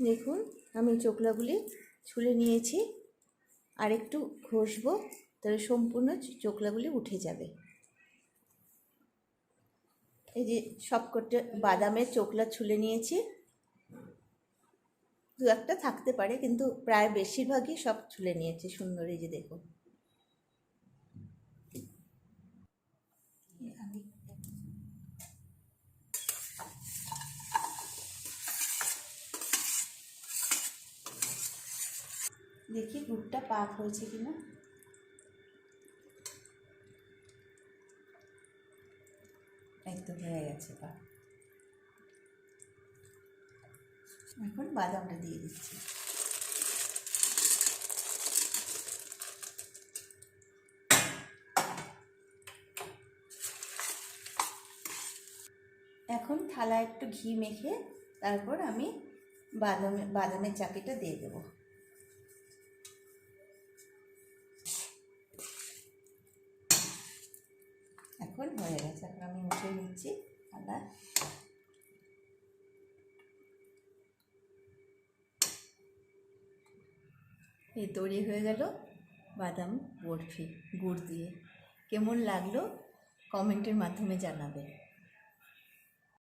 দেখুন আমি চোকলাগুলি ছুলে নিয়েছি, আর একটু ঘষবো, তাহলে সম্পূর্ণ চোকলাগুলি উঠে যাবে। এই যে সবকটা বাদামের চোকলা ছুলে নিয়েছি, দু একটা থাকতে পারে কিন্তু প্রায় বেশিরভাগই সব ছুলে নিয়েছি সুন্দর। এই যে দেখুন, দেখি দুধটা পাক হয়েছে কিনা। একদম হয়ে গেছে পাক। এখন বাদামটা দিয়ে দিচ্ছি। এখন থালায় একটু ঘি মেখে তারপর আমি বাদামের চাকিটা দিয়ে দেবো। এখন হয়ে গেছে, এখন আমি উঠে নিচ্ছি থালা। এই তৈরি হয়ে গেল বাদাম বরফি গুড় দিয়ে। কেমন লাগলো কমেন্টের মাধ্যমে জানাবে।